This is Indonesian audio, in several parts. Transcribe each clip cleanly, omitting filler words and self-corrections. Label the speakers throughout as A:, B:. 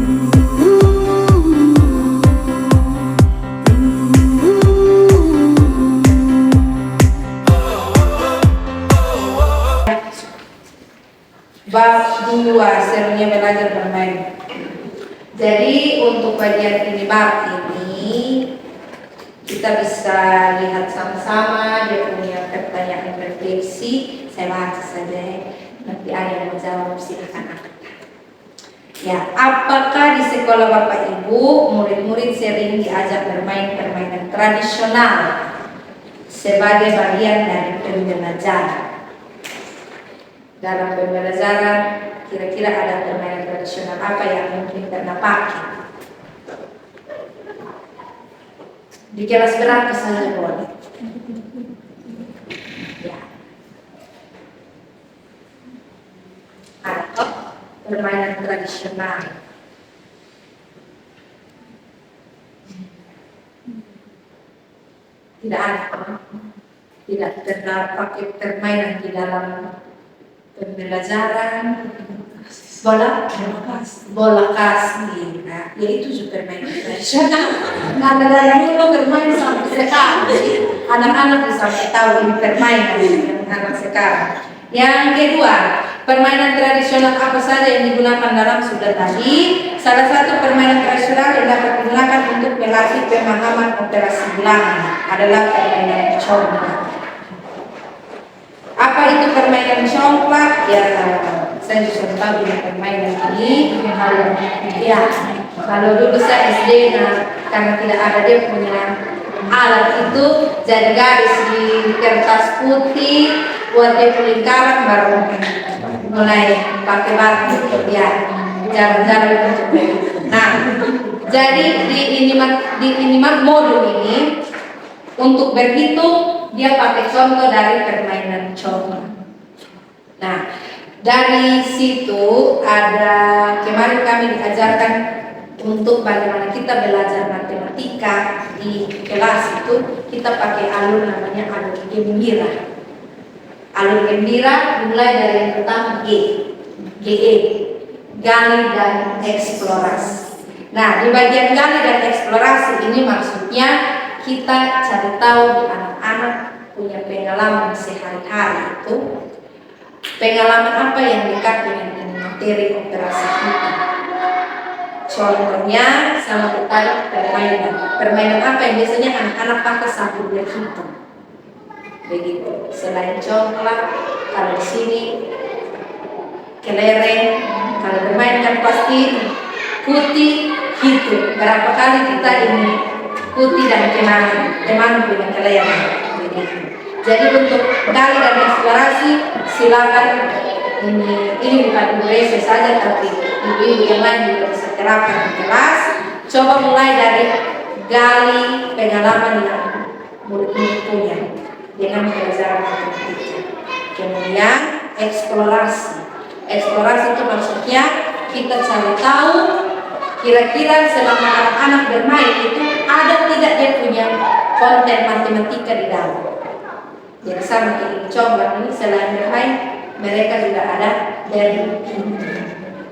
A: Bab 2, serunya belajar bermain. Jadi untuk bagian ini, bab ini kita bisa lihat sama-sama dia punya pertanyaan refleksi. Saya baca saja ya. Nanti ada yang menjawab, silakan angkat. Ya, apakah di sekolah Bapak Ibu murid-murid sering diajak bermain permainan tradisional sebagai bagian dari pembelajaran? Dalam pembelajaran kira-kira ada permainan tradisional apa yang mungkin pernah pakai? Di kelas berapa saja boleh? Ya. Atau permainan tradisional. Tidak ada. Tidak pernah pakai permainan di dalam pembelajaran. Bola kasti, nah, yaitu juga permainan tradisional. Nah, dari dulu bermain sampai sekarang, anak-anak bisa tahu ini permainan anak sekarang. Yang kedua, permainan tradisional apa saja yang digunakan dalam sudah tadi. Salah satu permainan tradisional yang dapat digunakan untuk melatih pemahaman operasi bilangan adalah permainan congklak. Apa itu permainan congklak? Ya, saya sudah tahu dengan permainan ini. Ya, kalau dulu saya SD, karena tidak ada dia punya alat itu, jadi garis di kertas putih, buat dia lingkaran, baru mulai pakai batu. Ya, jalan-jalan untuk begitu. Nah, jadi di ini modul ini untuk berhitung dia pakai contoh dari permainan congklak. Nah, dari situ ada kemarin kami diajarkan untuk bagaimana kita belajar matematika di kelas itu kita pakai alur namanya alur gembira. Alur gembira dimulai dari yang pertama GE, gali dan eksplorasi. Nah, di bagian gali dan eksplorasi ini maksudnya kita cari tahu di anak-anak punya pengalaman sehari-hari itu. Pengalaman apa yang dekat dengan materi operasi kita? Contohnya sama tadi permainan apa yang biasanya anak-anak pakai sambil berhitung. Begitu. Selain congklak, kalau di sini kelereng, kalau bermain kan pasti putih hitung. Berapa kali kita ini putih dan teman punya kelereng. Begitu. Jadi untuk gali dan eksplorasi silakan ini bukan Indonesia saja tapi ibu-ibu yang lain juga bisa terapkan di kelas. Coba mulai dari gali pengalaman yang murid-murid punya dengan pelajaran matematika. Kemudian eksplorasi. Eksplorasi itu maksudnya kita cari tahu kira-kira selama anak-anak bermain itu ada tidak dia punya konten matematika di dalam. Jadi sama kayak congklak ini selain bermain mereka juga ada dari.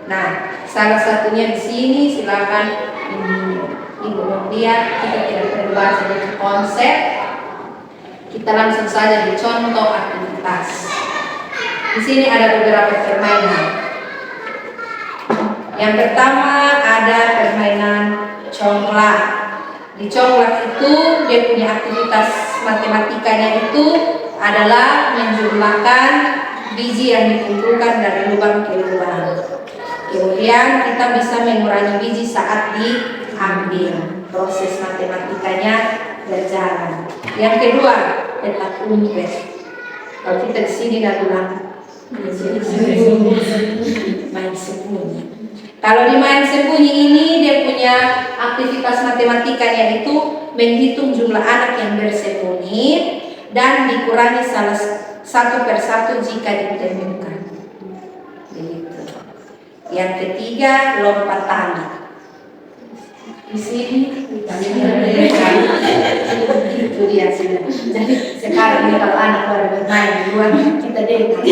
A: Nah, salah satunya di sini silakan ibu lihat, kita tidak perlu bahas dari konsep, kita langsung saja di contoh aktivitas. Di sini ada beberapa permainan. Yang pertama ada permainan congklak. Di congklak itu dia punya aktivitas matematikanya itu adalah menjumlahkan biji yang dikumpulkan dari lubang ke lubang. Kemudian kita bisa mengurangi biji saat diambil. Proses matematikanya berjalan. Yang kedua, petak umpet. Kalau kita di sini nggak bilang main sembunyi. Kalau di main sembunyi ini dia punya aktivitas matematikanya itu menghitung jumlah anak yang bersembunyi dan dikurangi salah satu persatu jika ditemukan. Begitu. Yang ketiga, lompat tali. Di sini itu dia sudah. Jadi sekarang ini kalau anak baru bermain di luar kita dengar.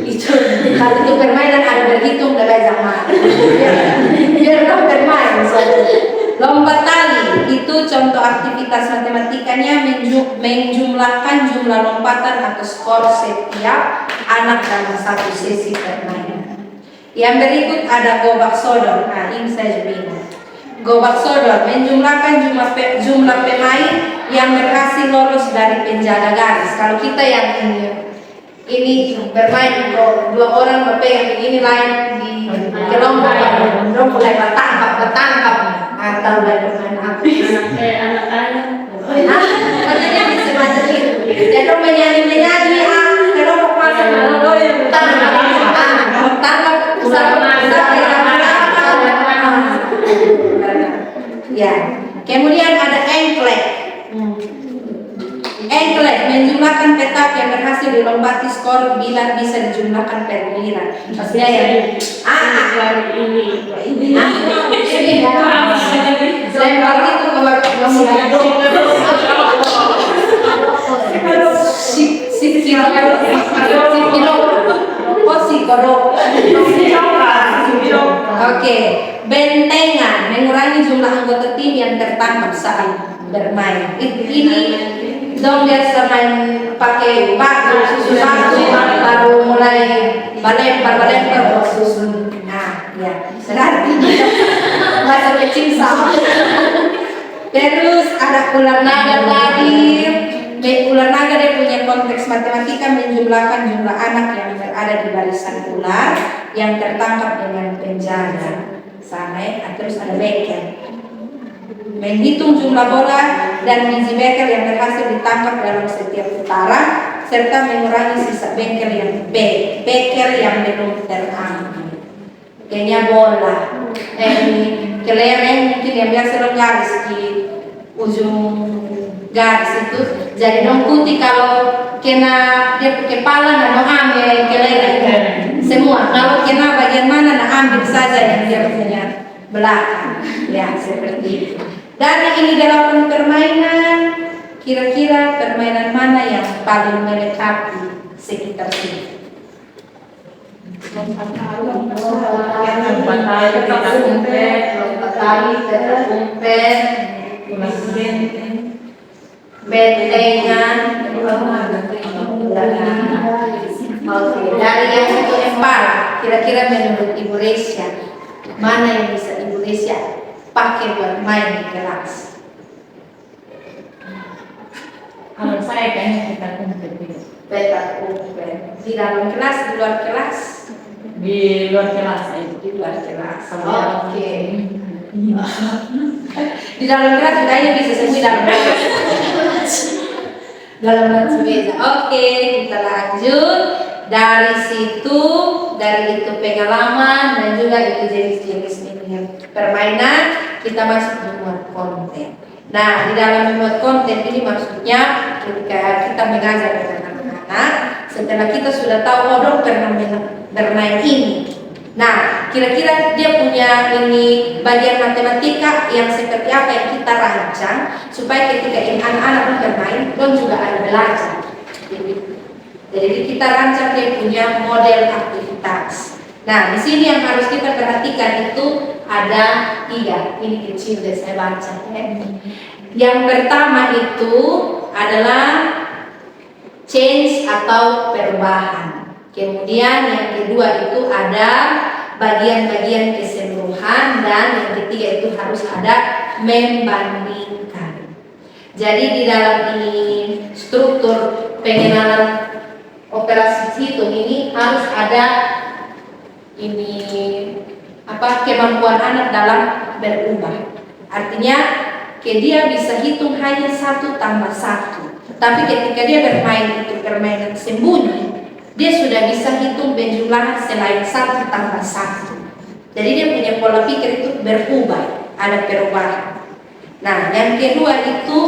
A: Itu kalau itu permainan ada berhitung dan belajar biar atau aktivitas matematikanya menjumlahkan jumlah lompatan atau skor setiap anak dalam satu sesi permainan. Yang berikut ada gobak sodor. Nah, ini saya juga. Gobak sodor menjumlahkan jumlah pemain yang berhasil lolos dari penjaga garis. Kalau kita yang ini bermain, dua orang berpegang ini lain di kelompok, dong mulai bertangkap atau bermain apa? Anak-anak. Maksudnya bisa macam itu. Jadi dong menyanyi kelompok masuk tangkap ya. Kemudian ada engklek. Engklek menjumlahkan petak yang berhasil dilompati skor bila bisa dijumlahkan per giliran. Maksudnya ya ini lempar itu Oke, bentengan mengurangi jumlah anggota tim yang tertangkap saat bermain. Ini dong biasa main pakai batu, susun baru mulai balempar susun. Nah, ya, berarti masa kecil sama. Terus ada ular naga tadi. Ular naga dia punya konteks matematika menjumlahkan jumlah anak yang berada di barisan ular yang tertangkap dengan penjaga. Sama, terus ada bekel. Menghitung jumlah bola dan biji bekel yang berhasil ditangkap dalam setiap putaran serta mengurangi sisa bekel yang belum terambil. Kayaknya bola, kelereng mungkin yang biasa lo garis di ujung garis itu. Jadi dong putih kalau kena dia kepala nah ambil kelereng semua. Kalau kena bagian mana nah ambil saja yang dia punya belakang. Ya seperti itu. Dari ini 8 permainan, kira-kira permainan mana yang paling melengkapi sekitar sini? Lompat tali, petak umpet, bentengan. Oke, dari yang keempat, kira-kira menurut Ibu Resya, mana yang bisa Ibu Resya pakai bermain di kelas?
B: Kalau saya kayaknya petak umpet.
A: Petak umpet. Di dalam kelas, di luar kelas?
B: Di luar kelas aja.
A: Di luar kelas.
B: Oke.
A: Di dalam kelas juga ya bisa semua di dalam kelas. Dalam meja. Oke, kita lanjut. Dari situ, dari itu pengalaman dan juga itu jenis-jenis ini permainan, kita masuk membuat konten. Nah, di dalam membuat konten ini maksudnya ketika kita mengajar dengan anak-anak, setelah kita sudah tahu dong pernah bermain ini. Nah, kira-kira dia punya ini bagian matematika yang seperti apa yang kita rancang supaya ketika ini anak-anak bermain, dong juga ada belajar. Jadi kita rancang dia punya model aktivitas. Nah, di sini yang harus kita perhatikan itu ada 3. Ini kecil deh saya baca. Yang pertama itu adalah change atau perubahan. Kemudian yang kedua itu ada bagian-bagian keseluruhan dan yang ketiga itu harus ada membandingkan. Jadi di dalam ini struktur pengenalan operasi hitung ini harus ada ini kemampuan anak dalam berubah. Artinya dia bisa hitung hanya 1 tambah 1. Tapi ketika dia bermain itu permainan sembunyi, dia sudah bisa hitung penjumlahan selain 1 tambah 1. Jadi dia punya pola pikir itu berubah, ada perubahan. Nah, yang kedua itu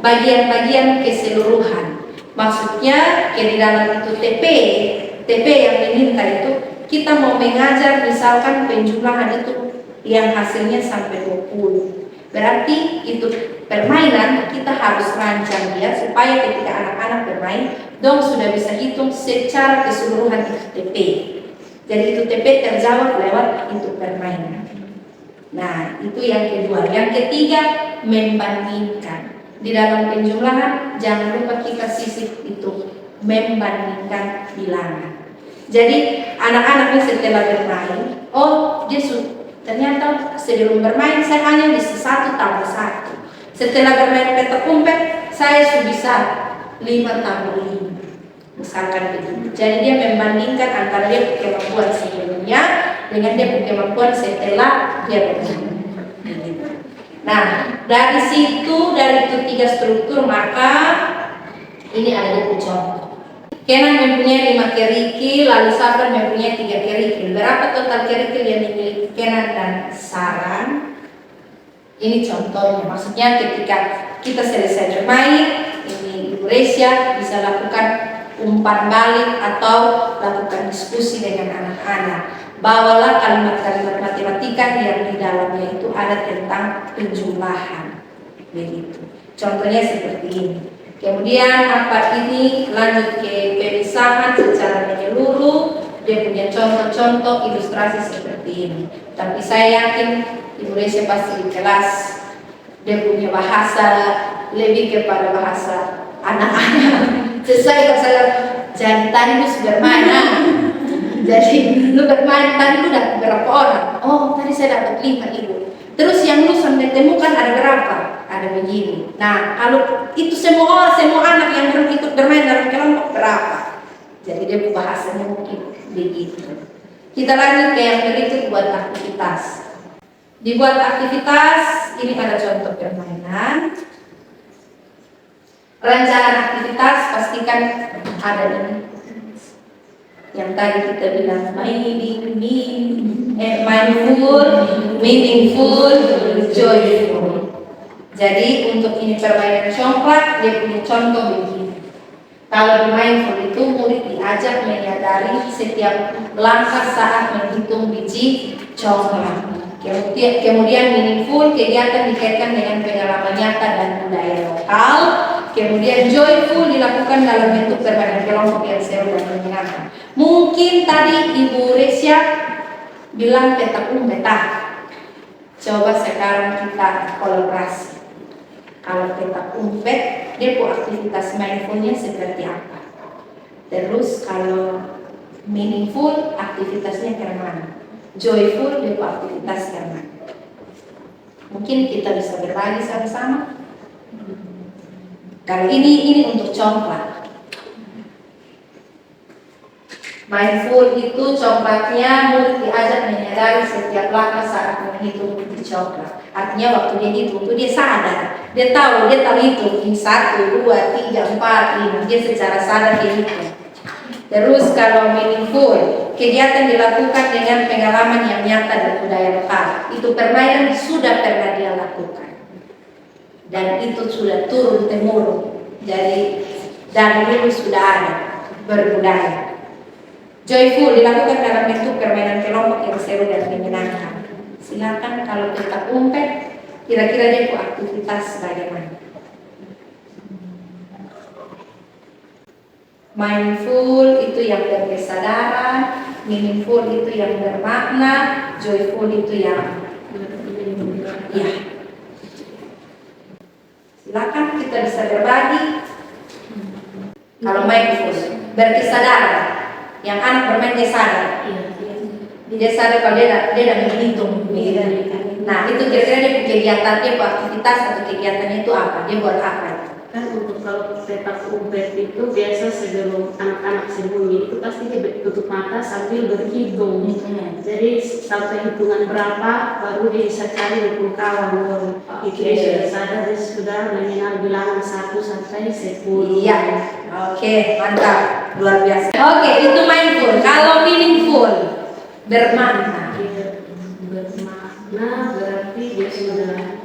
A: bagian-bagian keseluruhan. Maksudnya di dalam itu TP yang diminta itu kita mau mengajar misalkan penjumlahan itu yang hasilnya sampai 20. Berarti itu permainan kita harus rancang dia supaya ketika anak-anak bermain dong sudah bisa hitung secara keseluruhan itu TP. Jadi itu TP terjawab lewat itu permainan. Nah, itu yang kedua. Yang ketiga, membandingkan. Di dalam penjumlahan, jangan lupa kita sisip itu, membandingkan bilangan. Jadi, anak-anaknya setelah bermain, oh dia ternyata sebelum bermain saya hanya bisa 1 tambah 1. Setelah bermain petak umpet, saya sudah bisa 5 tambah 5. Misalkan begitu. Jadi dia membandingkan antara dia kemampuan sebelumnya dengan dia kemampuan setelah dia bermain. Nah, dari situ, dari itu 3 struktur, maka ini ada contoh. Kenan mempunyai 5 kerikil, lalu Safran mempunyai 3 kerikil. Berapa total kerikil yang dimiliki Kenan dan Saran? Ini contohnya. Maksudnya ketika kita selesai bermain, ini Ibu Resya bisa lakukan umpan balik atau lakukan diskusi dengan anak-anak. Bawalah kalimat-kalimat matematika yang di dalamnya itu ada tentang penjumlahan. Begitu. Contohnya seperti ini. Kemudian apa ini lanjut ke pemisahan secara menyeluruh. Dia punya contoh-contoh ilustrasi seperti ini. Tapi saya yakin Ibu Resya pasti di kelas dia punya bahasa lebih kepada bahasa anak-anak. Sesuai bahasa jadi tadi lu bermain. Jadi lu bermain tadi lu dapat berapa orang? Oh tadi saya dapat 5 Ibu. Terus yang lu sampai temukan ada berapa? Ada begini. Nah kalau itu semua anak yang ikut bermain dalam kelompok berapa? Jadi dia bahasanya mungkin begitu. Kita lanjut ke yang berikut, buat aktivitas. Dibuat aktivitas, ini ada contoh permainan. Rancangan aktivitas pastikan ada ini. Yang tadi kita bilang mindful, meaningful, joyful. Jadi untuk ini permainan congklak, dia punya contoh begini. Kalau di mindful itu murid diajak menyadari setiap langkah saat menghitung biji congklak. Kemudian meaningful, kegiatan dikaitkan dengan pengalaman nyata dan budaya lokal. Kemudian joyful dilakukan dalam bentuk permainan kelompok yang seru dan menyenangkan. Mungkin tadi Ibu Resya bilang petak umpet. Coba sekarang kita kolaborasi. Kalau petak umpet, dia aktivitas mindfulnya seperti apa? Terus kalau meaningful, aktivitasnya kemana? Joyful, dia aktivitas kemana? Mungkin kita bisa berbagi sama-sama. Kalau ini untuk congklak. Mindful itu congklaknya murid diajak menyadari setiap langkah saat menghitung biji congklak. Artinya waktu dia hitung itu dia sadar, dia tahu itu ini 1, 2, 3, 4, 5. Dia secara sadar dia hitung. Terus kalau meaningful, kegiatan dilakukan dengan pengalaman yang nyata dan budaya lokal. Itu permainan sudah pernah dia lakukan. Dan itu sudah turun temurun. Jadi dari dulu sudah ada berbudaya. Joyful dilakukan dalam bentuk permainan kelompok yang seru dan menyenangkan. Silakan kalau petak umpet, kira-kira dia aktivitas bagaimana? Mindful itu yang berkesadaran, meaningful itu yang bermakna, joyful itu yang ya. Silakan kita bisa berbagi. Kalau mindful berkesadaran, yang anak bermain dia sadar. Dia sadar kalau dia menghitung. Nah itu kira-kira dia kegiatan dia aktivitas atau kegiatannya itu apa? Dia buat apa?
C: Kan untuk kalau petak umpet itu biasa sebelum anak-anak sembunyi itu pasti dia tutup mata sambil berhitung. Jadi sampai hitungan berapa baru dia bisa cari hukum kawan. Itu dia sudah sadar, dia sudah mengenal bilangan 1 sampai 10.
A: Iya. Oke, mantap, luar biasa. Oke, itu mindful. Kalau meaningful, bermakna.
C: Bermakna berarti dia sudah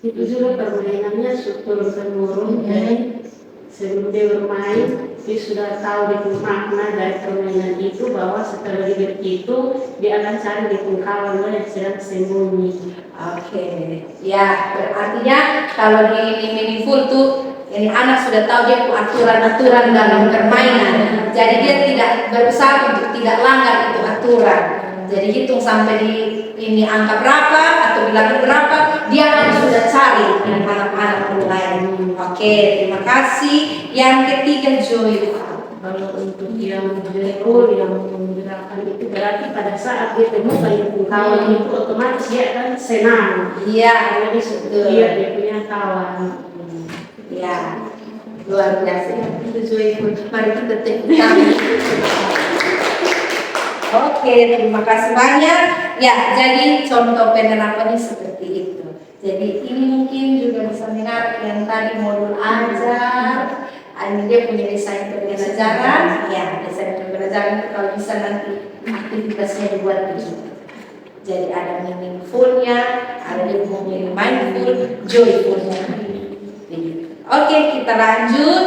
C: itu juga permainannya turun temurun. Jadi sebelum dia bermain dia sudah tahu dia makna dari permainan itu, bahwa setelah dia berhitung dia akan cari di kawan yang sedang sembunyi.
A: Oke, ya berartinya kalau di meaningful tuh Jadi anak sudah tahu dia aturan-aturan dalam permainan. Jadi dia tidak berusaha untuk tidak langgar itu aturan. Jadi hitung sampai di ini angka berapa atau bilangan berapa, dia harus sudah cari anak-anak mulai. Oke, terima kasih. Yang ketiga joy.
C: Kalau untuk yang joyful, yang menggerakkan itu berarti pada saat dia temukan itu kawan itu otomatis dia akan senang.
A: Iya,
C: Karena dia sudah lihat dia punya kawan.
A: ya, luar biasa. Itu joyful. Mari kita tepuk tangan. Oke, terima kasih banyak. Ya, jadi contoh penerapannya seperti itu. Jadi ini mungkin juga bisa menarik yang tadi modul ajar. Ini dia punya desain pembelajaran. Ya, desain pembelajaran itu kalau bisa nanti aktivitasnya dibuat begitu. Jadi ada meaningful-nya, ada dia punya mindful, joyful-nya. Begitu. Oke, kita lanjut.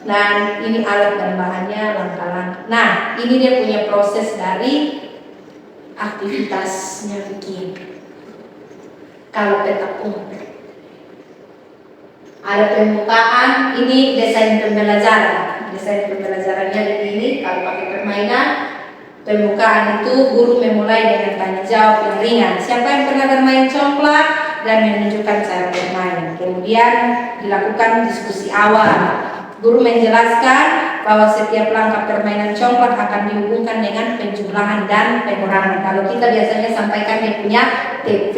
A: Dan ini alat dan bahannya langkah-langkah. Nah, ini dia punya proses dari aktivitasnya begini. Kalau petak umpet, ada pembukaan, ini desain pembelajaran. Desain pembelajarannya begini. Kalau pakai permainan, pembukaan itu guru memulai dengan tanya jawab yang ringan. Siapa yang pernah bermain congklak dan menunjukkan cara bermain. Kemudian dilakukan diskusi awal. Guru menjelaskan bahwa setiap langkah permainan congklak akan dihubungkan dengan penjumlahan dan pengurangan. Kalau kita biasanya sampaikan dia punya TP.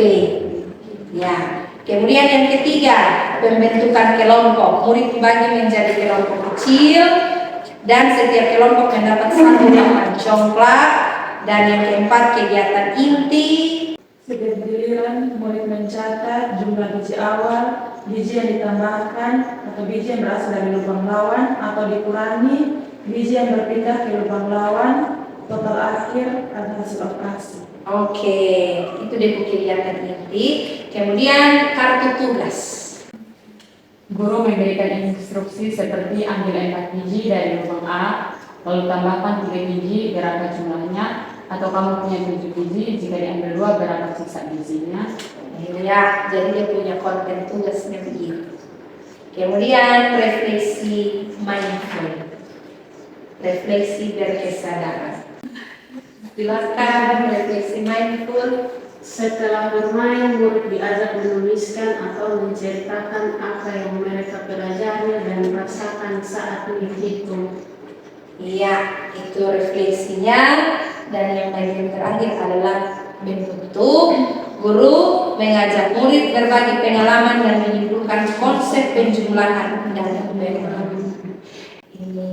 A: Ya. Kemudian yang ketiga, pembentukan kelompok. Murid dibagi menjadi kelompok kecil dan setiap kelompok mendapat satu lawan congklak. Dan yang keempat, kegiatan inti.
B: Setiap giliran murid mencatat jumlah biji awal, biji yang ditambahkan atau biji yang berasal dari lubang lawan atau dikurangi, biji yang berpindah ke lubang lawan, total akhir adalah hasil operasi.
A: Oke, itu dia kegiatan inti. Kemudian kartu tugas.
B: Guru memberikan instruksi seperti ambil 4 biji dari lubang A, lalu tambahkan 3 biji berapa jumlahnya, atau kamu punya 7 biji, jika diambil 2 berapa sisa bijinya.
A: Ya, jadi dia punya konten tugasnya begitu. Kemudian refleksi mindful. Refleksi berkesadaran. Silakan refleksi mindful.
C: Setelah bermain, murid diajak menuliskan atau menceritakan apa yang mereka pelajari dan rasakan saat menghitung.
A: Iya, itu refleksinya. Dan yang bagian terakhir adalah bentuk. Guru mengajak murid berbagi pengalaman dan menyimpulkan konsep penjumlahan dan pengurangan. Ini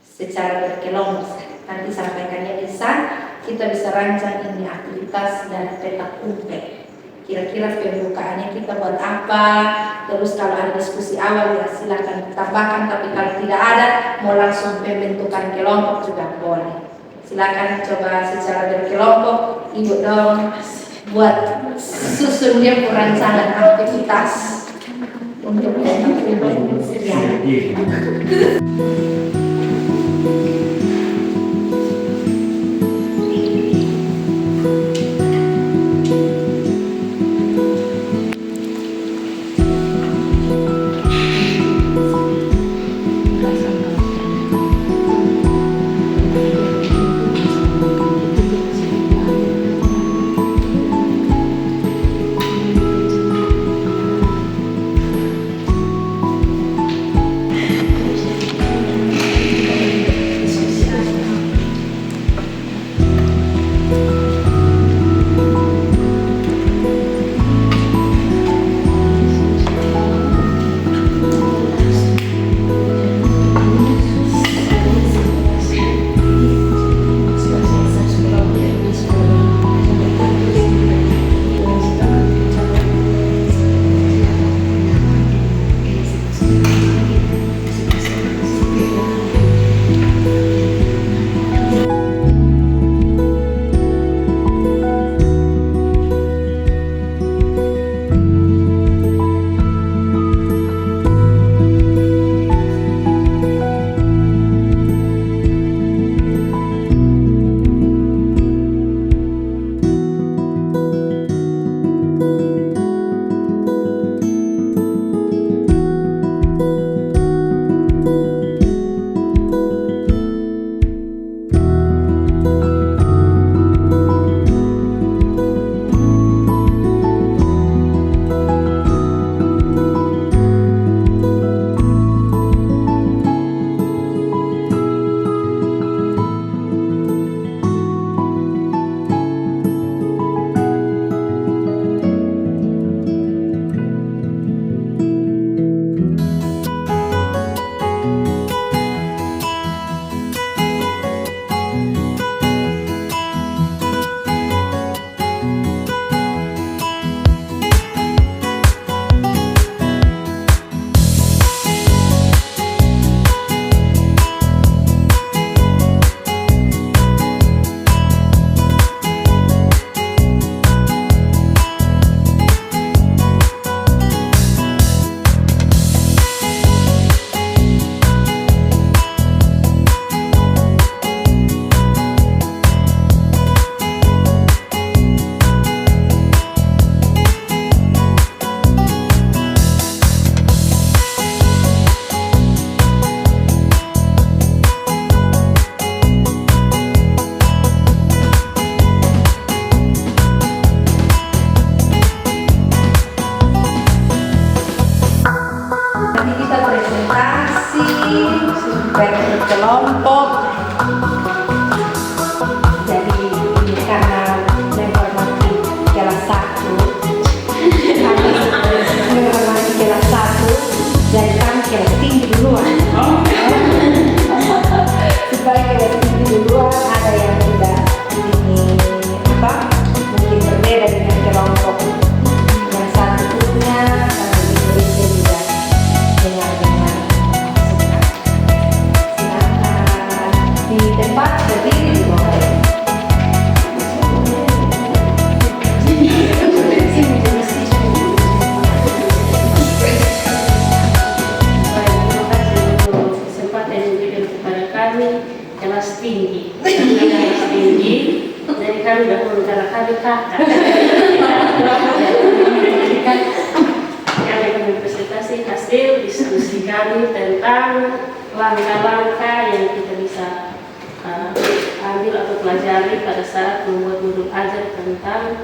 A: secara berkelompok. Nanti sampaikannya lisan, kita bisa rancang ini aktivitas dan petak umpet. Kira-kira pembukaannya kita buat apa? Terus kalau ada diskusi awal ya silakan tambahkan, tapi kalau tidak ada mau langsung pembentukan kelompok juga boleh. Silakan coba secara berkelompok, ibu dong buat susun dia perancangan aktivitas untuk petak umpet. Ya. ada yang tidak ini mungkin berbeda dengan kelompok yang satu punya Indonesia juga dengar suka. Silakan di tempat berdiri di bawah.
C: Kelas tinggi, dari kami dahulu karena kami kakak. Kami akan presentasi hasil diskusi kami tentang langkah-langkah yang kita bisa ambil atau pelajari pada saat membuat modul ajar tentang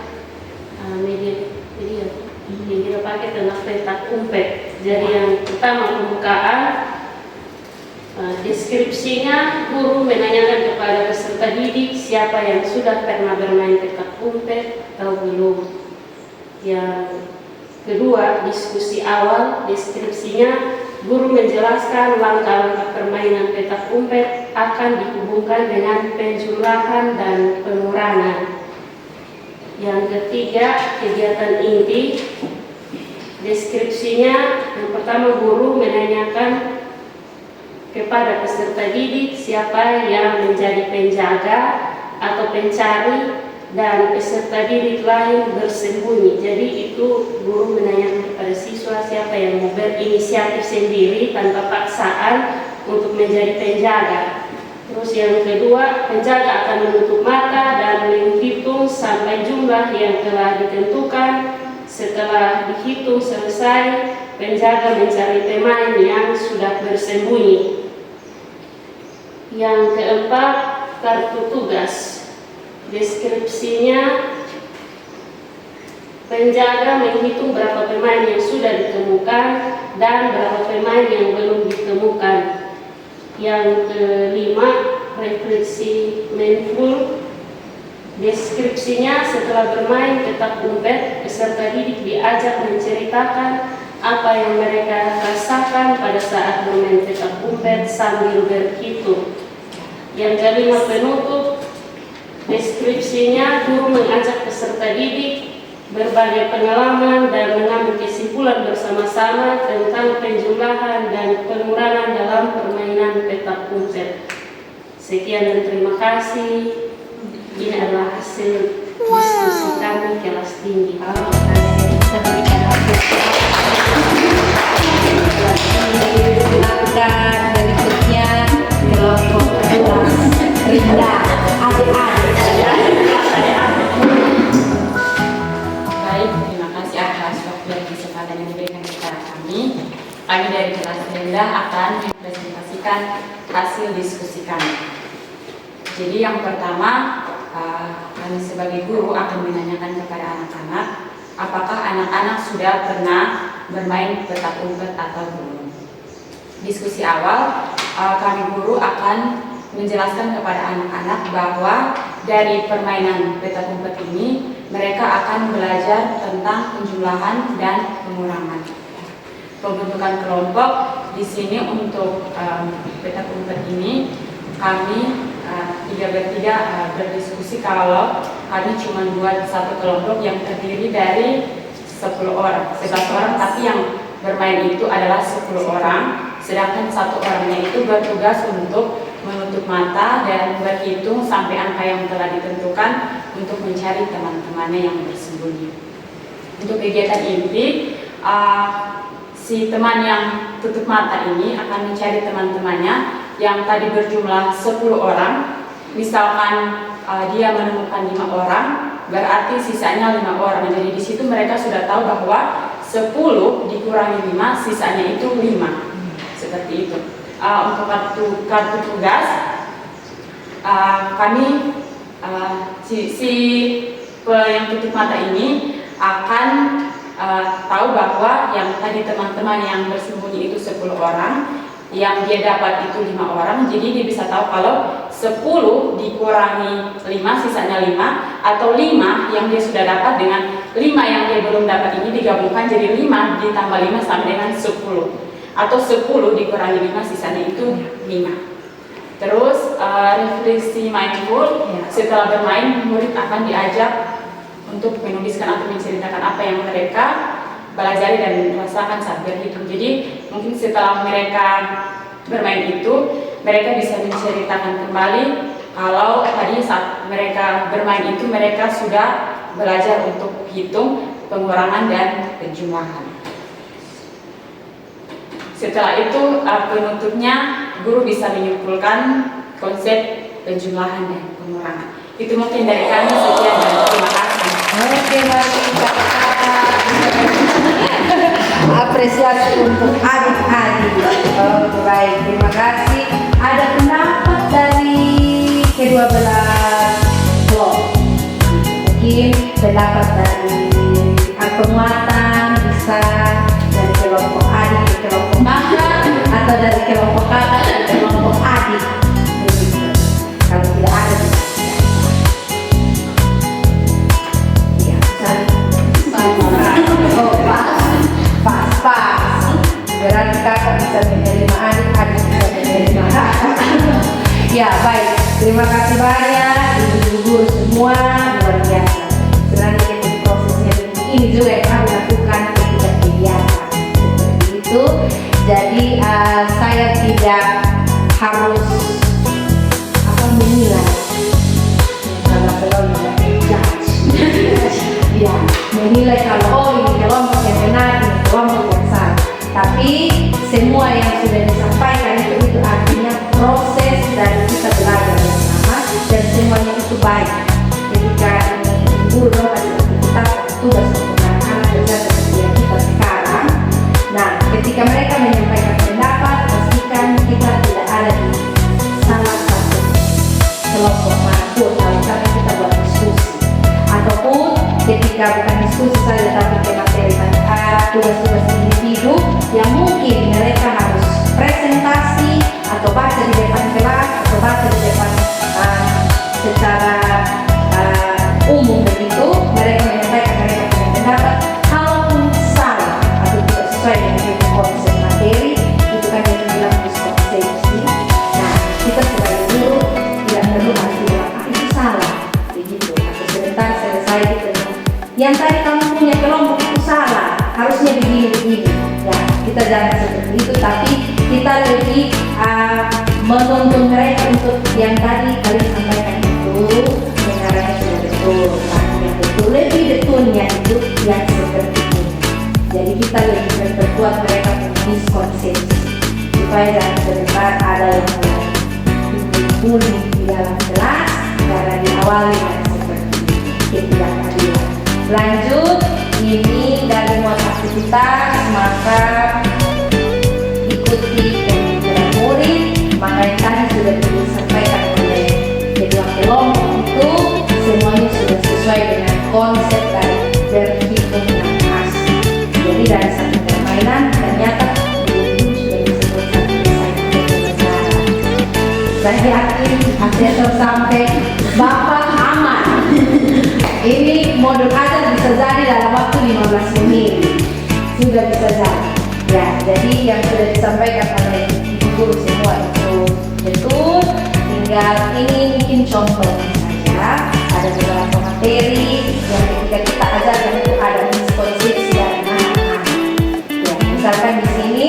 C: media yang kita pakai tentang petak umpet. Jadi yang pertama pembukaan. Deskripsinya, guru menanyakan kepada peserta didik siapa yang sudah pernah bermain petak umpet atau belum. Yang kedua, diskusi awal. Deskripsinya, guru menjelaskan langkah-langkah permainan petak umpet akan dihubungkan dengan penjumlahan dan pengurangan. Yang ketiga, kegiatan inti. Deskripsinya, yang pertama guru menanyakan kepada peserta didik siapa yang menjadi penjaga atau pencari dan peserta didik lain bersembunyi. Jadi itu guru menanyakan kepada siswa siapa yang mau berinisiatif sendiri tanpa paksaan untuk menjadi penjaga. Terus yang kedua, penjaga akan menutup mata dan menghitung sampai jumlah yang telah ditentukan. Setelah dihitung selesai, penjaga mencari pemain yang sudah bersembunyi. Yang keempat, kartu tugas. Deskripsinya, penjaga menghitung berapa pemain yang sudah ditemukan dan berapa pemain yang belum ditemukan. Yang kelima, refleksi mindful. Deskripsinya, setelah bermain petak umpet, peserta didik diajak menceritakan apa yang mereka rasakan pada saat bermain petak umpet sambil berhitung. Yang kelima, penutup. Deskripsinya, guru mengajak peserta didik berbagai pengalaman dan mengambil kesimpulan bersama-sama tentang penjumlahan dan pengurangan dalam permainan petak umpet. Sekian dan terima kasih. Ini adalah hasil diskusi kami kelas tinggi.
A: Silakan berikutnya kelompok kelas rendah adik-adik.
D: Baik, terima kasih atas waktu dan kesempatan yang diberikan kepada kami. Kami dari kelas rendah akan mempresentasikan hasil diskusi kami. Jadi yang pertama, kami sebagai guru akan menanyakan kepada anak-anak apakah anak-anak sudah pernah bermain petak umpet atau belum. Diskusi awal, kami guru akan menjelaskan kepada anak-anak bahwa dari permainan petak umpet ini mereka akan belajar tentang penjumlahan dan pengurangan. Pembentukan kelompok di sini untuk petak umpet ini kami 3 berdiskusi kalau kami cuma buat satu kelompok yang terdiri dari 11 orang, tapi yang bermain itu adalah 10 orang, sedangkan satu orangnya itu bertugas untuk menutup mata dan berhitung sampai angka yang telah ditentukan untuk mencari teman-temannya yang bersembunyi. Untuk kegiatan inti, si teman yang tutup mata ini akan mencari teman-temannya yang tadi berjumlah 10 orang. Misalkan dia menemukan 5 orang, berarti sisanya 5 orang. Jadi di situ mereka sudah tahu bahwa 10 dikurangi 5, sisanya itu 5. Seperti itu. Untuk kartu tugas, kami yang tutup mata ini akan tahu bahwa yang tadi teman-teman yang bersembunyi itu 10 orang, yang dia dapat itu 5 orang, jadi dia bisa tahu kalau 10 dikurangi 5 sisanya 5, atau 5 yang dia sudah dapat dengan 5 yang dia belum dapat ini digabungkan jadi 5 ditambah 5 sama dengan 10, atau 10 dikurangi 5 sisanya itu 5. Terus refleksi mindful, setelah bermain murid akan diajak untuk menuliskan atau menceritakan apa yang mereka pelajari dan rasakan saat berhitung. Jadi mungkin setelah mereka bermain itu, mereka bisa menceritakan kembali kalau tadi saat mereka bermain itu mereka sudah belajar untuk hitung, pengurangan dan penjumlahan. Setelah itu penutupnya guru bisa menyimpulkan konsep penjumlahan dan pengurangan. Itu mungkin dari kami, sekian dan terima kasih.
A: Oke, mari kita apresiasi untuk adik-adik. Oke, baik, terima kasih. Ada pendapat dari kedua belah kelompok. Mungkin pendapat dari penguatan bisa dari kelompok adik ke kelompok kakak, atau dari kelompok kakak ke kelompok adik. Begitu. Kalau tidak ada, ya, oh pas. Berarti kakak bisa menerima adik, adik bisa menerima kakak. Ya, baik. Terima kasih banyak ibu-ibu guru semua, luar biasa. Sebenarnya prosesnya ini juga yang kami lakukan ketika kegiatan seperti itu. Jadi saya tidak harus menilai kalau judge. Ya, menilai kalau ini kelompok yang benar, ini kelompok yang salah. Tapi semua yang sudah disampaikan itu artinya proses dari kita belajar bersama, dan semuanya itu baik. Ketika guru kasih kita tugas untuk anak-anak kerja seperti yang kita sekarang. Nah, ketika mereka menyampaikan pendapat, pastikan kita tidak ada di salah satu kelompok manapun. Kalau misalnya kita buat diskusi, ataupun ketika bukan diskusi saja tapi ke materi tugas-tugas individu yang mungkin mereka harus presentasi atau baca di depan kelas atau baca di depan secara umum begitu, mereka menyampaikan mereka punya pendapat, kalaupun salah atau tidak sesuai dengan konsep materi, itu kan yang bilang miskonsepsi. Nah, kita sebagai guru tidak perlu harus bilang itu salah begitu, atau sebentar selesai gitu. Yang tadi kamu punya kelompok itu salah, harusnya begini. Ya, kita jangan seperti itu, tapi kita lebih menuntun mereka untuk yang tadi kalian sampaikan itu mengarahnya sudah betul, yang betul, lebih betulnya itu yang seperti ini. Jadi kita lebih memperkuat mereka miskonsepsi supaya jangan sebentar ada yang betul di dalam kelas karena diawali dengan seperti ketidakadilan. Lanjut, ini dari muat aktivitas, maka ikuti pemikiran murid. Maka yang tadi sudah disampaikan oleh kedua kelompok itu semuanya sudah sesuai dengan konsep dari berhitung yang asli. Jadi dari satu permainan ternyata guru sudah bisa selesai pembelajaran. Dari akhir asesor sampai Bapak aman. Ini modul ajar bisa jadi dalam waktu 15 menit. Sudah bisa jadi. Ya, jadi yang sudah disampaikan oleh ibu guru semua itu betul. Tinggal ini mungkin contohnya saja. Ada beberapa materi yang ketika kita ajarkan itu ada miskonsepsi dari anak-anak. Ya, misalkan di sini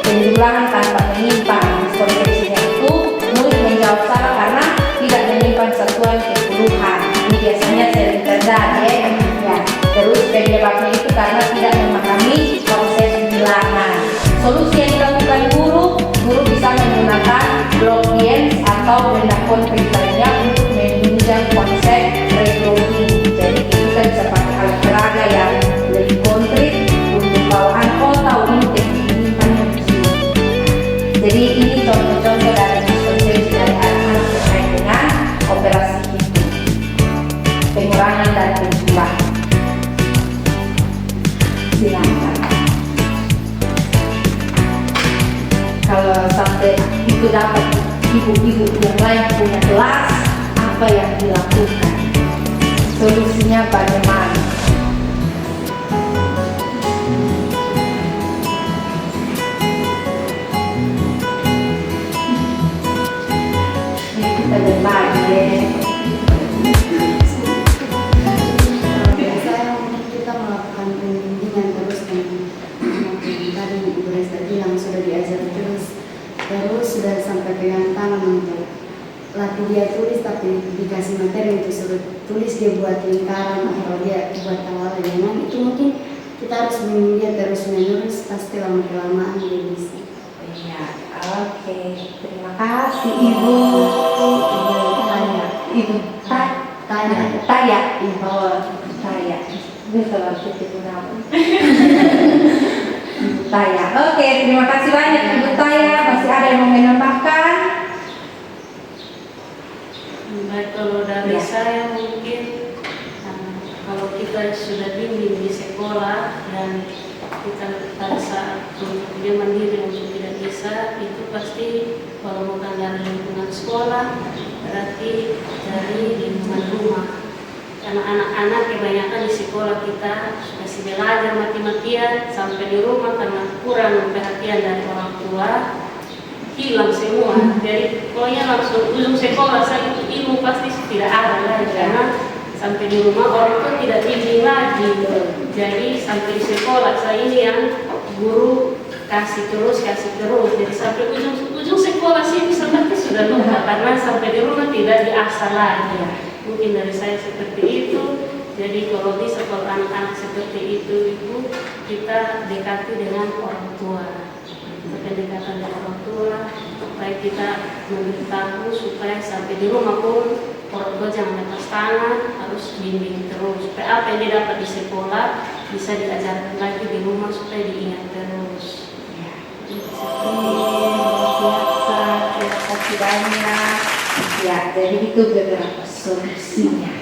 A: penjumlahan tanpa menyimpan, miskonsepsinya itu murid menjawab salah karena tidak menyimpan satuan kepuluhan. Ini biasanya sering terjadi ya. Terus penyebabnya itu karena tidak memahami konsep bilangan. Solusi yang dilakukan guru bisa menggunakan blockchain atau benda konkret lainnya untuk menunjang konsep regrouping. Jadi kita bisa pakai alat peraga yang lebih konkret untuk bawaan kota untuk menyimpan kecil. Jadi ini contoh-contoh dari miskonsepsi dari anak-anak terkait dengan operasi hitung, pengurangan dan penjumlahan. Silakan. Kalau sampai itu dapat ibu-ibu yang lain punya kelas, apa yang dilakukan? Solusinya bagaimana? berbagi deh.
E: Biasa kita melakukan pembimbingan terus dan tadi Ibu Resta bilang sudah diajar terus sudah sampai pegang tangan untuk latih dia tulis, tapi dikasih materi untuk suruh tulis dia buat lingkaran atau dia buat awal dengan itu mungkin kita harus membimbing dia terus menerus, pasti lama kelamaan dia bisa.
A: Iya, oke. Terima kasih Ibu. Ibu Taya. Oh, Taya. Ini kalau itu nama. Ibu Taya. Oke, terima kasih banyak Ibu Taya. Masih ada yang mau menambahkan?
C: Baik, kalau dari
A: Ya.
C: saya mungkin kalau kita sudah bimbing di sekolah dan kita pada saat untuk dia mandiri untuk tidak bisa, itu pasti kalau bukan dari lingkungan sekolah berarti dari lingkungan rumah. Karena anak-anak kebanyakan di sekolah kita masih belajar mati-matian, sampai di rumah karena kurang perhatian dari orang tua hilang semua. Jadi pokoknya langsung ujung sekolah saya itu ilmu pasti tidak ada lagi karena sampai di rumah orang tua tidak bimbing lagi. Jadi sampai di sekolah saya ini yang guru kasih terus. Jadi sampai ujung sekolah sih sebenarnya sudah lupa karena sampai di rumah tidak diasah lagi. Mungkin dari saya seperti itu. Jadi kalau bisa kalau anak-anak seperti itu kita dekati dengan orang tua. Pendekatan dari orang tua supaya kita memberitahu supaya sampai di rumah pun orang tua jangan lepas tangan, harus bimbing terus supaya apa yang dia dapat di sekolah bisa diajarkan lagi di rumah supaya diingat terus.
A: Ya. Biasa, terima kasih banyak. Ya, jadi itu beberapa solusinya.